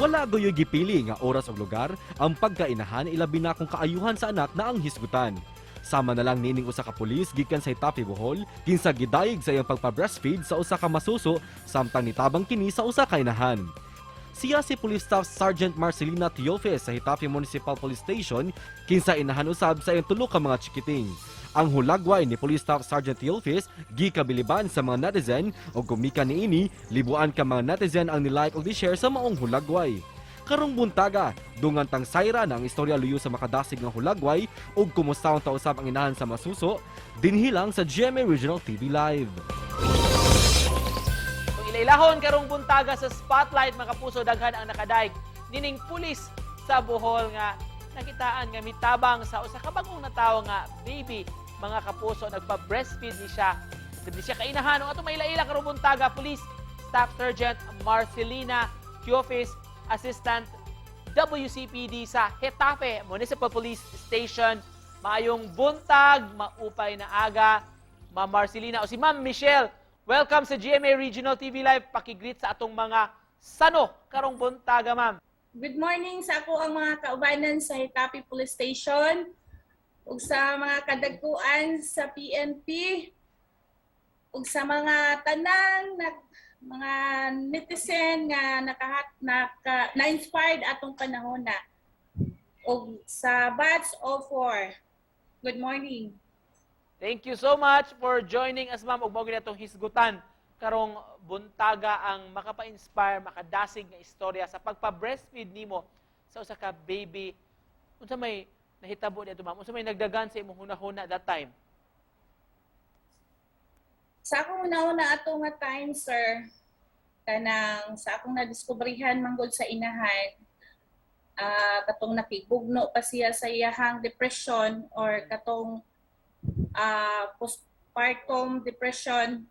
Wala goyoy gipili nga oras o lugar ang pagkainahan ilabi na kung kaayuhan sa anak na ang hisgutan. Sama na lang nining usa ka pulis gikan sa Itapi, Bohol, kinsa gidayeg sa iyang pagpa-breastfeed sa usa ka masuso samtang nitabang kini sa usa ka inahan. Siya si Police Staff Sergeant Marcelina Teofes sa Itapi Municipal Police Station kinsa inahan usab sa iyang tulo ka mga chikiting. Ang hulagway ni Police Staff Sergeant Teofes gikabiliban sa mga netizen o gumikan niini libuan ka mga netizen ang nilike o di-share sa maong hulagway. Karong buntaga, dungan tang sayra na ang istorya luyo sa makadasig nga hulagway ug kumusta ang tausab ang inahan sa masuso dinhilang sa GMA Regional TV Live. Ilailahon karong buntaga sa spotlight, mga kapuso, daghan ang nakadaig nining pulis sa Bohol nga nakitaan nga mitabang sa usa ka bagong natawo nga baby, mga kapuso, nagpa-breastfeed ni siya. Di siya kainahan. Ato mailaila karong buntaga, Police Staff Sergeant Marcelina Teofes, Assistant WCPD sa Hetafe Municipal Police Station. Maayong buntag, maupay na aga, Ma'am Marcelina o si Ma'am Michelle. Welcome sa GMA Regional TV Live. Pakigreet sa atong mga sano karong buntaga, ma'am. Good morning sa ako ang mga kaubanan sa Hitapi Police Station ug sa mga kadagkuan sa PNP ug sa mga tanan mga netizen nga na-inspired atong panahon na ug sa batch of 4. Good morning. Thank you so much for joining us, ma'am. Ug mao gid atong hisgutan karong buntaga ang makapa-inspire, makadasig nga istorya sa pagpa-breastfeed nimo sa usa ka baby. Unsa may nahitabo dito, ma'am? Unsa may nagdagan sa imong hunahuna that time? Sa akong una ato nga time, sir, kanang sa akong nadiskubrihan manggod sa inahan, katong nakigugno pa siya sa iyahang depression or katong postpartum depression.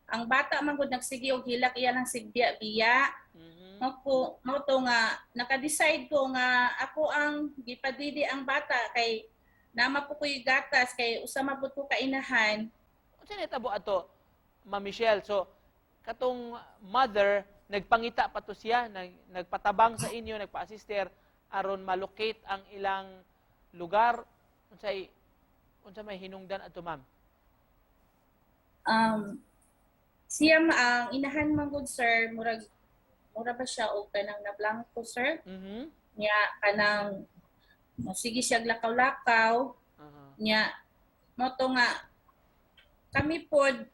Ang bata man gud nagsige og hilak iya lang sigbiya-biya. Mao to nga naka-decide ko nga ako ang gipadidi ang bata kay nama po ko'y gatas kay usa man pud ko kainahan. Unsa nahitabo ato, Ma'am Michelle? So katong mother nagpangita pa to siya, nagpatabang sa inyo, nagpa-assister aron malocate ang ilang lugar. Unsa may hinungdan ato, ma'am? Siya ang inahan man gud, sir, mura ba siya o kanang nablangko, sir? Nya kanang sige siya lakaw-lakaw. Nya mo to nga kami pod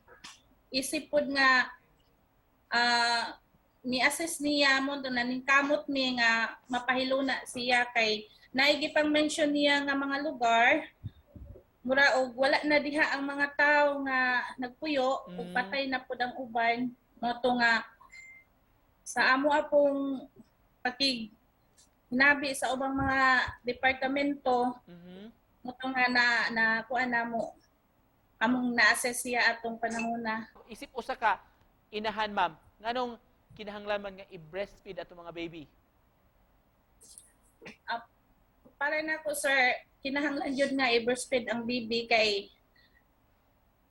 isip pod nga ni-assess niya mo to naning kamot mi nga mapahilo na siya kay naigipang mention niya nga mga lugar mura og wala na diha ang mga tawo nga nagpuyo ug patay na pud ang uban mo to nga sa amo apong hinabi sa ubang mga departamento mo to nga na kuan namo among na-assess siya atong panahona. Isip usa ka inahan, ma'am, nganong kinahanglan man nga i-breastfeed ato mga baby? Para na ko, sir, kinahanglan yun nga i-breastfeed ang baby kay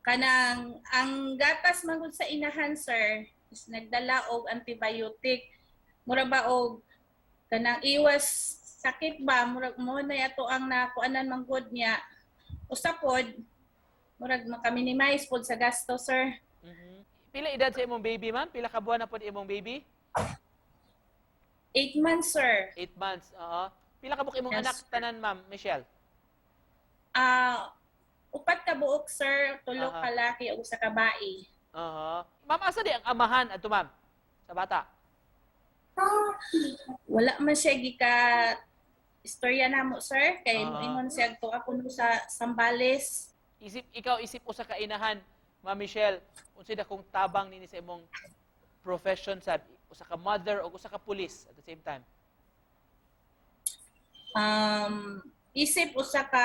kanang ang gatas man gud sa inahan, sir, is nagdala og antibiotic. Mura ba og kanang iwas sakit ba murag mo na ato ang nakuanan man gud niya. Usapod murag maka-minimize pod sa gasto, sir. Pila edad sa imong baby, ma'am? Pila ka buwan na pod imong baby? 8 months, sir. 8 months, oo. Pila ka buok imong Yes, anak tanan, ma'am, Michelle? Upat ka buok, sir, tulo ka laki ug usa ka bae. Ma'am, asa di ang amahan ato, ma'am, sa bata? Wala man siya gika istorya namo, sir, kay moingon siya to ako sa Sambales. Isip usa ka inahan, Ma'am Michelle, unsa dakong tabang nini sa imong profession, sa usa ka mother o usa ka police at the same time? Isip usa ka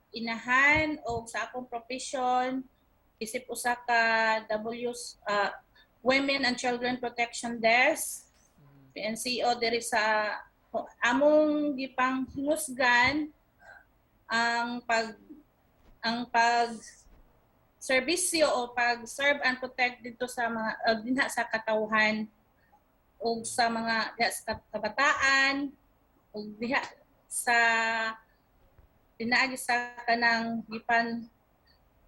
inahan o sa akong profession, isip usa ka Women and Children Protection Desk, PNCO diri sa among gipang hingusgan ang pag serbisyo o pag-serve and protect dito sa mga dinha sa katawhan ug sa mga diha sa kabataan ug diha sa pinaagi sa kanang gipan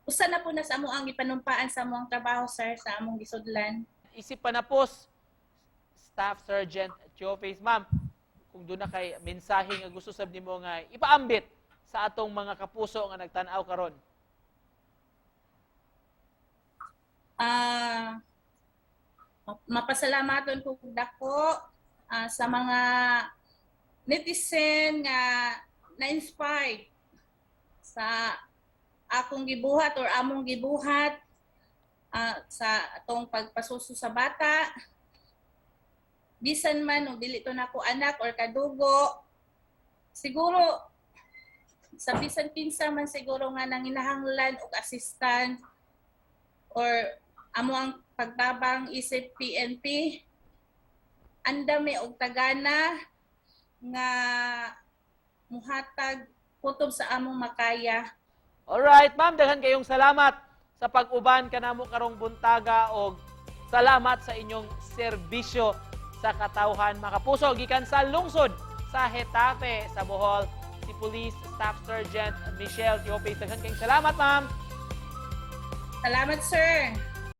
usa na po na sa amo ang gipanumpaan sa among trabaho, sir, sa among gisudlan. Isip pa na post, Staff Sergeant Teophis. Ma'am, kung doon na kay mensahe nga gusto sab nimo nga ipaambit sa atong mga kapuso nga nagtan-aw karon. Mapasalamaton ko dako sa mga netizen nga na-inspire sa akong gibuhat or among gibuhat sa atong pagpasuso sa bata. Bisan man o dili to nako anak or kadugo, siguro sa bisan kinsa man siguro nga nanginahanglan og assistant or amo ang pagbabang isip PNP, andami og tagana nga muhatag kutob sa among makaya. Alright, ma'am, daghan kayong salamat sa pag-uban kanamo karong buntaga og salamat sa inyong serbisyo sa katawhan mga kapuso gikan sa lungsod sa Hetafe sa Bohol, si Police Staff Sergeant Michelle Teophis. Daghan kayong salamat, ma'am. Salamat, sir.